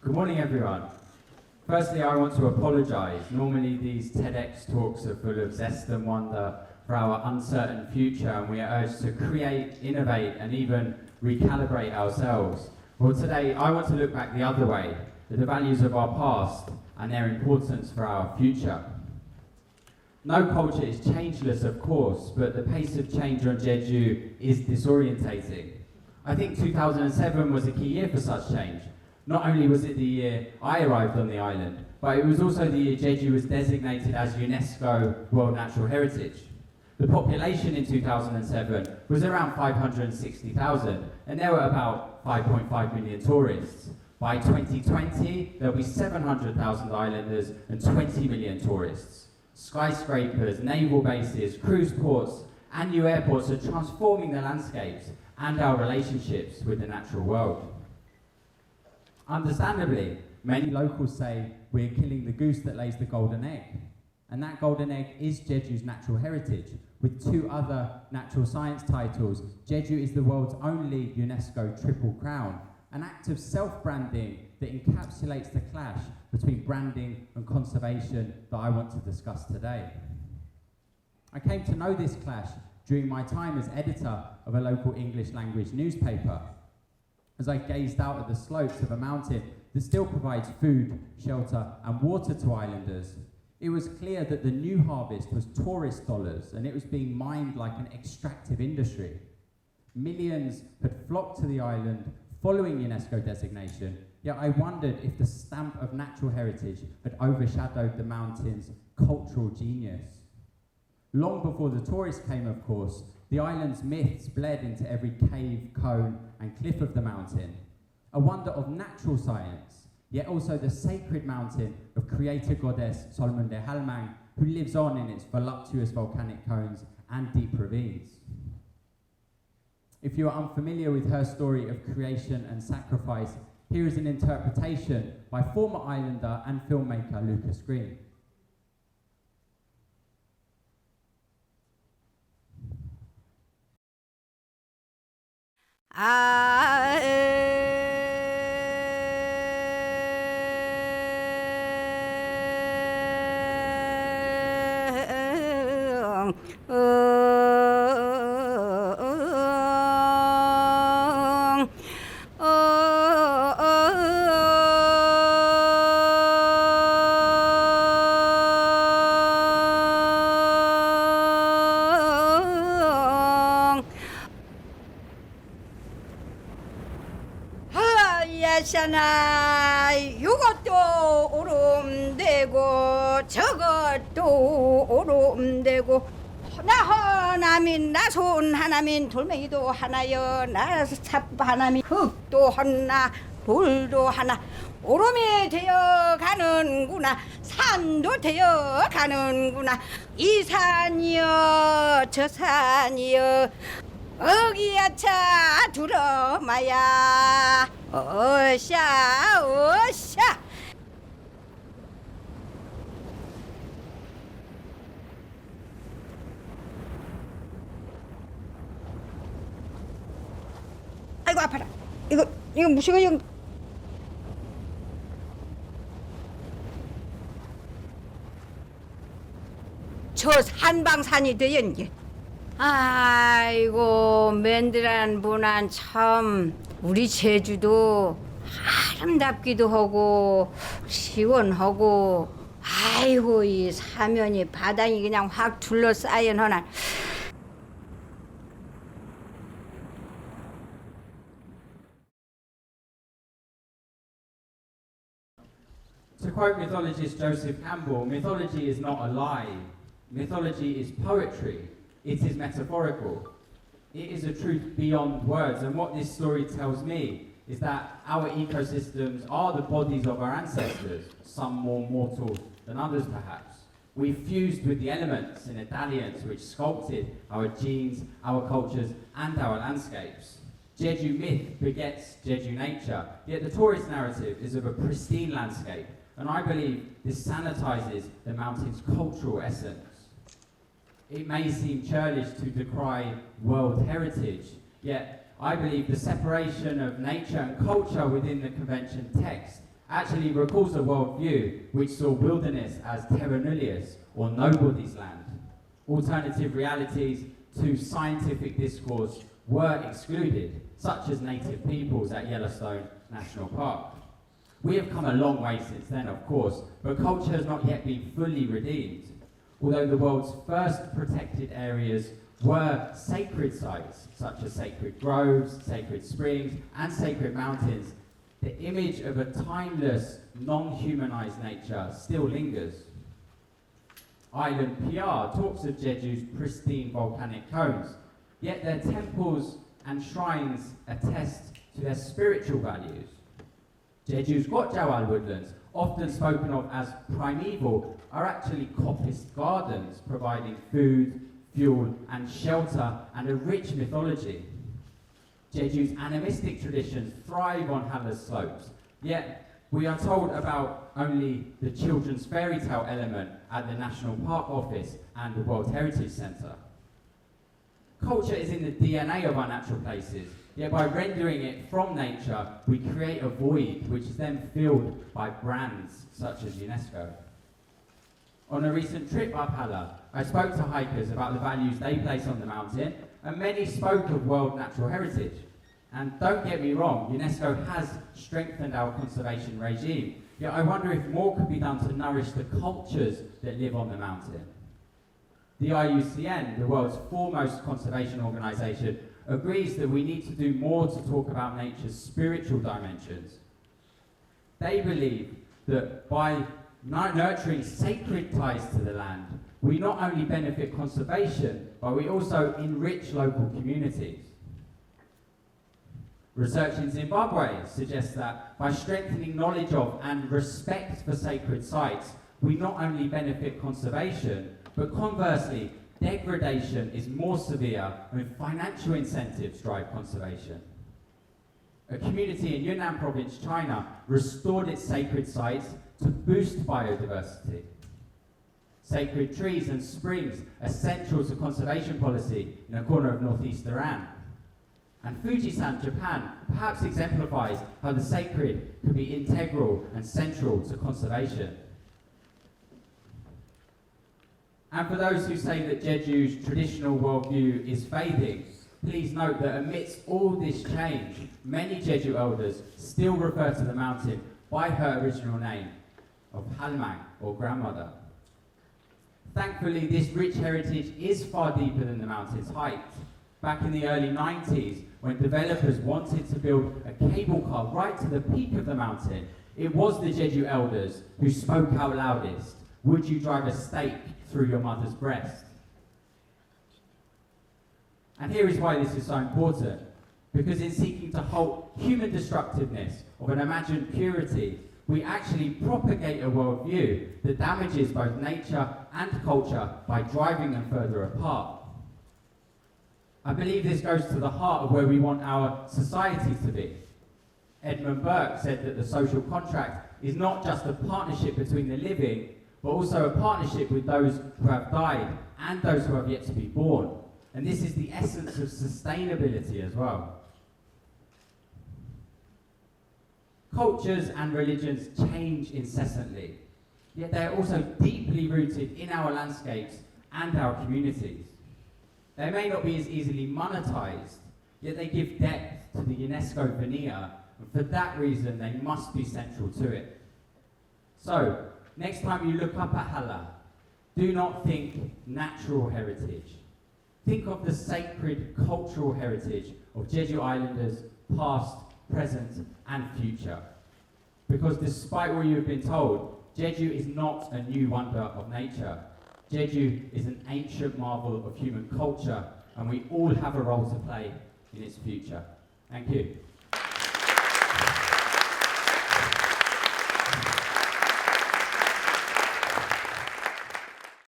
Good morning, everyone. Firstly, I want to apologise. Normally these TEDx talks are full of zest and wonder for our uncertain future, and we are urged to create, innovate, and even recalibrate ourselves. Well, today I want to look back the other way, at the values of our past and their importance for our future. No culture is changeless, of course, but the pace of change on Jeju is disorientating. I think 2007 was a key year for such change. Not only was it the year I arrived on the island, but it was also the year Jeju was designated as UNESCO World Natural Heritage. The population in 2007 was around 560,000, and there were about 5.5 million tourists. By 2020, there'll be 700,000 islanders and 20 million tourists. Skyscrapers, naval bases, cruise ports, and new airports are transforming the landscapes and our relationships with the natural world. Understandably, many locals say we're killing the goose that lays the golden egg. And that golden egg is Jeju's natural heritage. With 2 other natural science titles, Jeju is the world's only UNESCO Triple Crown, an act of self-branding that encapsulates the clash between branding and conservation that I want to discuss today. I came to know this clash during my time as editor of a local English language newspaper, as I gazed out at the slopes of a mountain that still provides food, shelter, and water to islanders. It was clear that the new harvest was tourist dollars, and it was being mined like an extractive industry. Millions had flocked to the island following UNESCO designation, yet I wondered if the stamp of natural heritage had overshadowed the mountain's cultural genius. Long before the tourists came, of course, the island's myths bled into every cave, cone, and cliff of the mountain. A wonder of natural science, yet also the sacred mountain of creator goddess Solmunde Halmang, who lives on in its voluptuous volcanic cones and deep ravines. If you are unfamiliar with her story of creation and sacrifice, here is an interpretation by former islander and filmmaker Lucas Green. 샤나 이것도 오름되고 저것도 오름되고 하나민 나손 하나민 돌멩이도 하나여 나삽 하나민 흙도 하나 돌도 하나 오름이 되어 가는구나 산도 되어 가는구나 이 산이여 저 산이여 어기야차 두러마야 어샤 어샤 아이고 아파라 이거 무시가 이거 저 산방산이 되었니 아이고 맨들한 분한 참 우리 제주도 아름답기도 하고 시원하고 아이고 이 사면이 바닥이 그냥 확 둘러싸인 허나 To quote mythologist Joseph Campbell, mythology is not a lie. Mythology is poetry. It is metaphorical. It is a truth beyond words, and what this story tells me is that our ecosystems are the bodies of our ancestors, some more mortal than others perhaps. We fused with the elements in a dalliance which sculpted our genes, our cultures, and our landscapes. Jeju myth begets Jeju nature, yet the tourist narrative is of a pristine landscape, and I believe this sanitizes the mountain's cultural essence. It may seem churlish to decry world heritage, yet I believe the separation of nature and culture within the convention text actually recalls a worldview which saw wilderness as terra nullius, or nobody's land. Alternative realities to scientific discourse were excluded, such as native peoples at Yellowstone National Park. We have come a long way since then, of course, but culture has not yet been fully redeemed. Although the world's first protected areas were sacred sites, such as sacred groves, sacred springs, and sacred mountains, the image of a timeless, non-humanized nature still lingers. Island PR talks of Jeju's pristine volcanic cones, yet their temples and shrines attest to their spiritual values. Jeju's Gotjawal woodlands, often spoken of as primeval, are actually coppiced gardens providing food, fuel and shelter and a rich mythology. Jeju's animistic traditions thrive on Halla's slopes, yet we are told about only the children's fairy tale element at the National Park Office and the World Heritage Centre. Culture is in the DNA of our natural places, yet by rendering it from nature, we create a void which is then filled by brands such as UNESCO. On a recent trip up Halla, I spoke to hikers about the values they place on the mountain, and many spoke of World Natural Heritage. And don't get me wrong, UNESCO has strengthened our conservation regime, yet I wonder if more could be done to nourish the cultures that live on the mountain. The IUCN, the world's foremost conservation organisation, agrees that we need to do more to talk about nature's spiritual dimensions. They believe that by nurturing sacred ties to the land, we not only benefit conservation, but we also enrich local communities. Research in Zimbabwe suggests that by strengthening knowledge of and respect for sacred sites, we not only benefit conservation, but conversely, degradation is more severe when financial incentives drive conservation. A community in Yunnan province, China, restored its sacred sites to boost biodiversity. Sacred trees and springs are central to conservation policy in a corner of northeast Iran. And Fujisan, Japan, perhaps exemplifies how the sacred could be integral and central to conservation. And for those who say that Jeju's traditional worldview is fading, please note that amidst all this change, many Jeju elders still refer to the mountain by her original name of Halmang, or grandmother. Thankfully, this rich heritage is far deeper than the mountain's height. Back in the early 90s, when developers wanted to build a cable car right to the peak of the mountain, it was the Jeju elders who spoke out loudest. Would you drive a stake through your mother's breast? And here is why this is so important. Because in seeking to halt human destructiveness of an imagined purity, we actually propagate a worldview that damages both nature and culture by driving them further apart. I believe this goes to the heart of where we want our society to be. Edmund Burke said that the social contract is not just a partnership between the living, but also a partnership with those who have died and those who have yet to be born. And this is the essence of sustainability as well. Cultures and religions change incessantly, yet they are also deeply rooted in our landscapes and our communities. They may not be as easily monetized, yet they give depth to the UNESCO veneer, and for that reason they must be central to it. So, next time you look up at Halla, do not think natural heritage. Think of the sacred cultural heritage of Jeju Islanders, past, present, and future. Because despite what you have been told, Jeju is not a new wonder of nature. Jeju is an ancient marvel of human culture, and we all have a role to play in its future. Thank you.